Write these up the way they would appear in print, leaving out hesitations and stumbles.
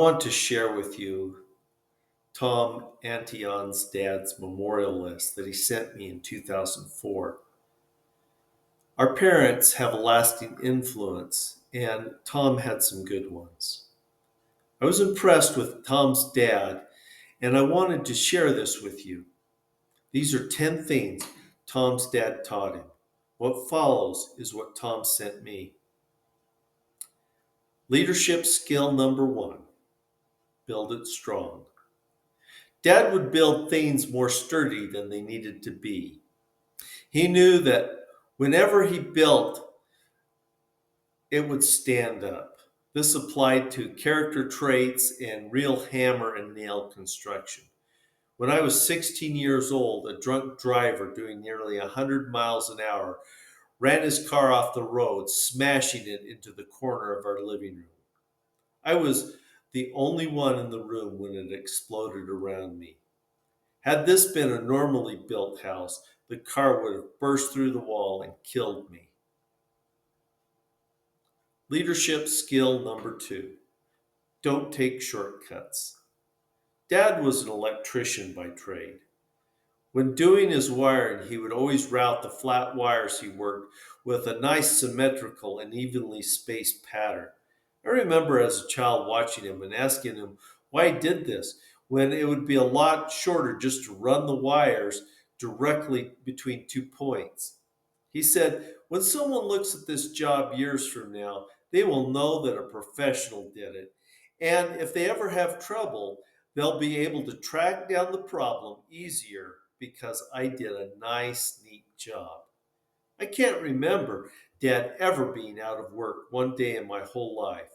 want to share with you Tom Antion's dad's memorial list that he sent me in 2004. Our parents have a lasting influence, and Tom had some good ones. I was impressed with Tom's dad, and I wanted to share this with you. These are 10 things Tom's dad taught him. What follows is what Tom sent me. Leadership skill number one: build it strong. Dad would build things more sturdy than they needed to be. He knew that whenever he built, it would stand up. This applied to character traits and real hammer and nail construction. When I was 16 years old, a drunk driver doing nearly 100 miles an hour ran his car off the road, smashing it into the corner of our living room. I was the only one in the room when it exploded around me. Had this been a normally built house, the car would have burst through the wall and killed me. Leadership skill number two: don't take shortcuts. Dad was an electrician by trade. When doing his wiring, he would always route the flat wires he worked with a nice symmetrical and evenly spaced pattern. I remember as a child watching him and asking him why he did this, when it would be a lot shorter just to run the wires directly between 2 points. He said, when someone looks at this job years from now, they will know that a professional did it. And if they ever have trouble, they'll be able to track down the problem easier because I did a nice, neat job. I can't remember Dad ever being out of work one day in my whole life.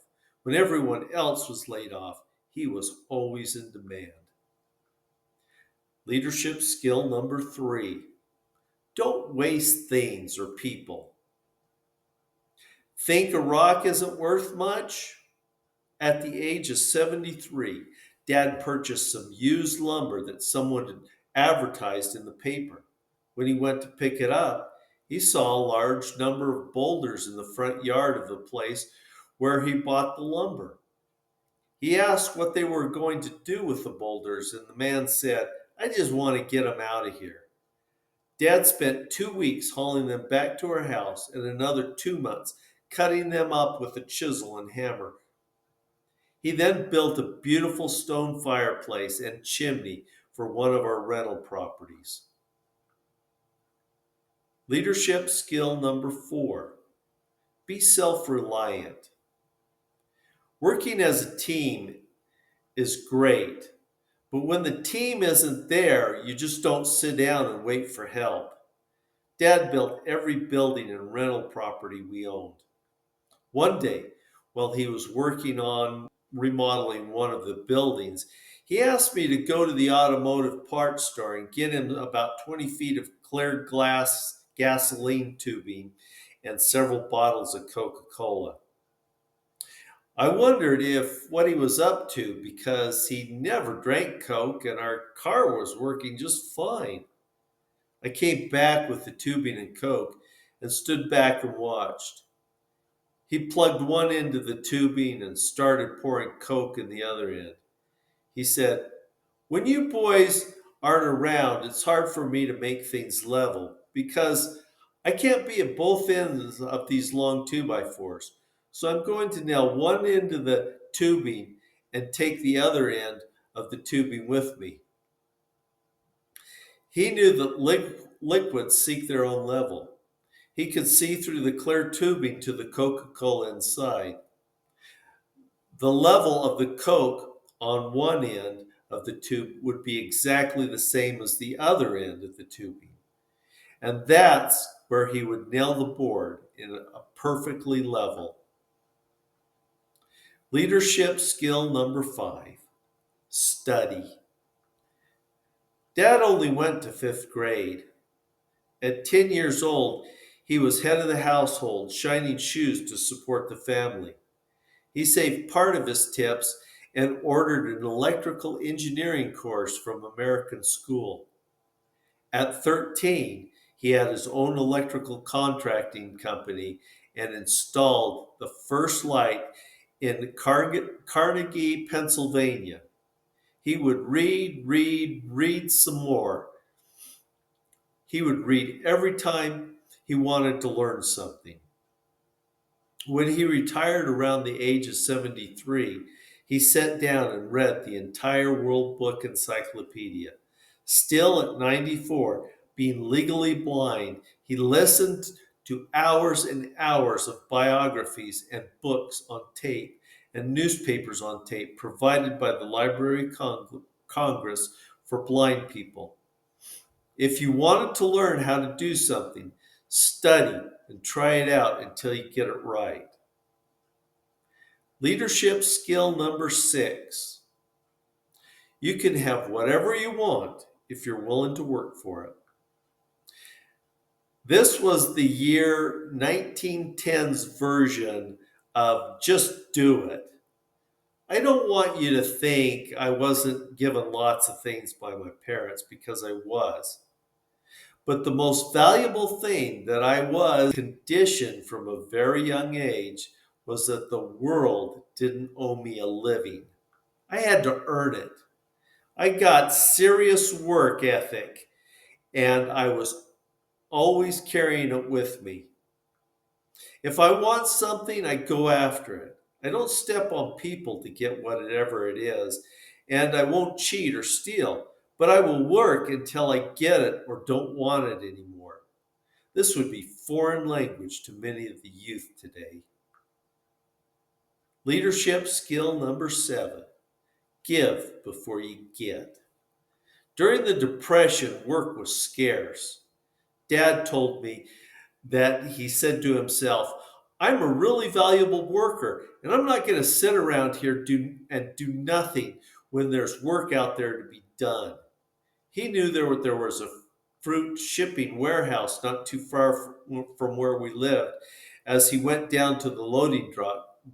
When everyone else was laid off, he was always in demand. Leadership skill number three: don't waste things or people. Think a rock isn't worth much? At the age of 73, Dad purchased some used lumber that someone had advertised in the paper. When he went to pick it up, he saw a large number of boulders in the front yard of the place where he bought the lumber. He asked what they were going to do with the boulders, and the man said, I just want to get them out of here. Dad spent 2 weeks hauling them back to our house and another 2 months cutting them up with a chisel and hammer. He then built a beautiful stone fireplace and chimney for one of our rental properties. Leadership skill number four: be self-reliant. Working as a team is great, but when the team isn't there, you just don't sit down and wait for help. Dad built every building and rental property we owned. One day, while he was working on remodeling one of the buildings, he asked me to go to the automotive parts store and get him about 20 feet of clear glass gasoline tubing and several bottles of Coca-Cola. I wondered if what he was up to because he never drank Coke and our car was working just fine. I came back with the tubing and Coke and stood back and watched. He plugged one end of the tubing and started pouring Coke in the other end. He said, when you boys aren't around, it's hard for me to make things level because I can't be at both ends of these long 2x4s. So I'm going to nail one end of the tubing and take the other end of the tubing with me. He knew that liquids seek their own level. He could see through the clear tubing to the Coca-Cola inside. The level of the Coke on one end of the tube would be exactly the same as the other end of the tubing. And that's where he would nail the board in a perfectly level. Leadership skill number five: study. Dad only went to fifth grade. At 10 years old, he was head of the household, shining shoes to support the family. He saved part of his tips and ordered an electrical engineering course from American School. At 13, he had his own electrical contracting company and installed the first light in Carnegie, Pennsylvania. He would read some more. He would read every time he wanted to learn something. When he retired around the age of 73, he sat down and read the entire World Book Encyclopedia. Still at 94, being legally blind, he listened to hours and hours of biographies and books on tape and newspapers on tape provided by the Library of Congress for blind people. If you wanted to learn how to do something, study and try it out until you get it right. Leadership skill number 6. You can have whatever you want if you're willing to work for it. This was the year 1910's version of just do it. I don't want you to think I wasn't given lots of things by my parents, because I was. But the most valuable thing that I was conditioned from a very young age was that the world didn't owe me a living. I had to earn it. I got serious work ethic, and I was always carrying it with me. If I want something, I go after it. I don't step on people to get whatever it is, and I won't cheat or steal, but I will work until I get it or don't want it anymore. This would be foreign language to many of the youth today. Leadership skill number 7. Give before you get. During the Depression, work was scarce. Dad told me that he said to himself, I'm a really valuable worker, and I'm not going to sit around here and do nothing when there's work out there to be done. He knew there was a fruit shipping warehouse not too far from where we lived. As he went down to the loading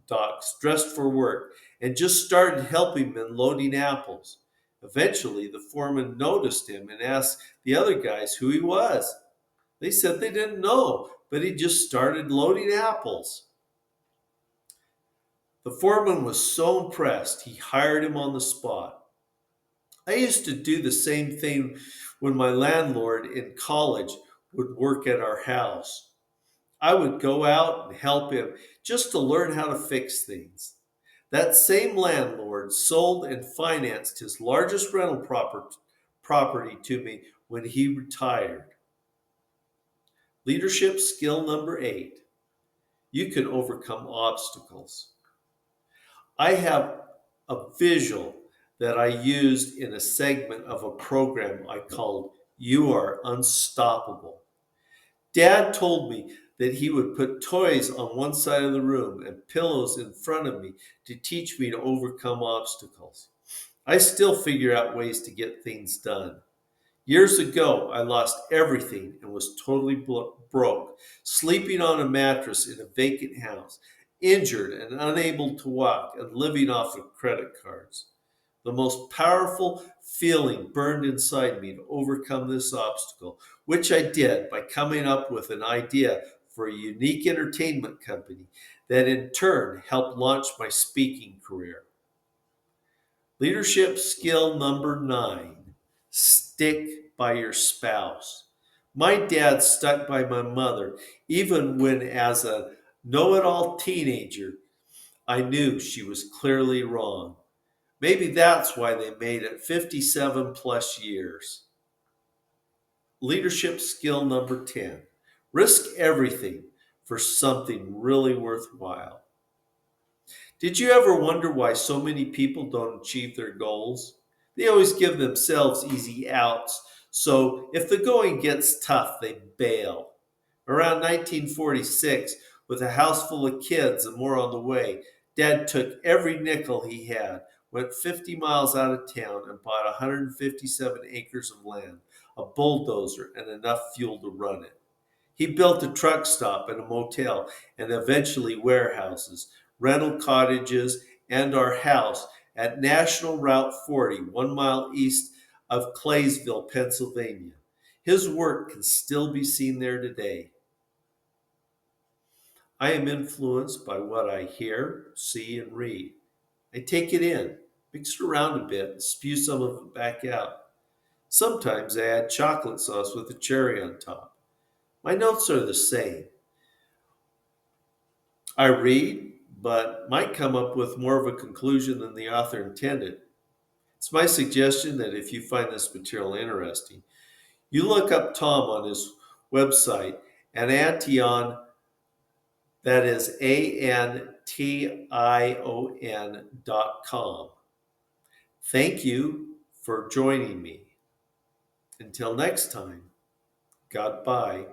docks, dressed for work, and just started helping men loading apples. Eventually, the foreman noticed him and asked the other guys who he was. They said they didn't know, but he just started loading apples. The foreman was so impressed, he hired him on the spot. I used to do the same thing when my landlord in college would work at our house. I would go out and help him just to learn how to fix things. That same landlord sold and financed his largest rental property to me when he retired. Leadership skill number 8. You can overcome obstacles. I have a visual that I used in a segment of a program I called You Are Unstoppable. Dad told me that he would put toys on one side of the room and pillows in front of me to teach me to overcome obstacles. I still figure out ways to get things done. Years ago, I lost everything and was totally broke, sleeping on a mattress in a vacant house, injured and unable to walk, and living off of credit cards. The most powerful feeling burned inside me to overcome this obstacle, which I did by coming up with an idea for a unique entertainment company that in turn helped launch my speaking career. Leadership skill number 9. Stick by your spouse. My dad stuck by my mother, even when, as a know it all teenager, I knew she was clearly wrong. Maybe that's why they made it 57 plus years. Leadership skill number 10. Risk everything for something really worthwhile. Did you ever wonder why so many people don't achieve their goals? They always give themselves easy outs, so if the going gets tough, they bail. Around 1946, with a house full of kids and more on the way, Dad took every nickel he had, went 50 miles out of town, and bought 157 acres of land, a bulldozer, and enough fuel to run it. He built a truck stop and a motel, and eventually warehouses, rental cottages, and our house at National Route 40, 1 mile east of Claysville, Pennsylvania. His work can still be seen there today. I am influenced by what I hear, see, and read. I take it in, mix it around a bit, and spew some of it back out. Sometimes I add chocolate sauce with a cherry on top. My notes are the same. I read, but might come up with more of a conclusion than the author intended. It's my suggestion that if you find this material interesting, you look up Tom on his website and Antion, that is ANTION.com. Thank you for joining me. Until next time, goodbye.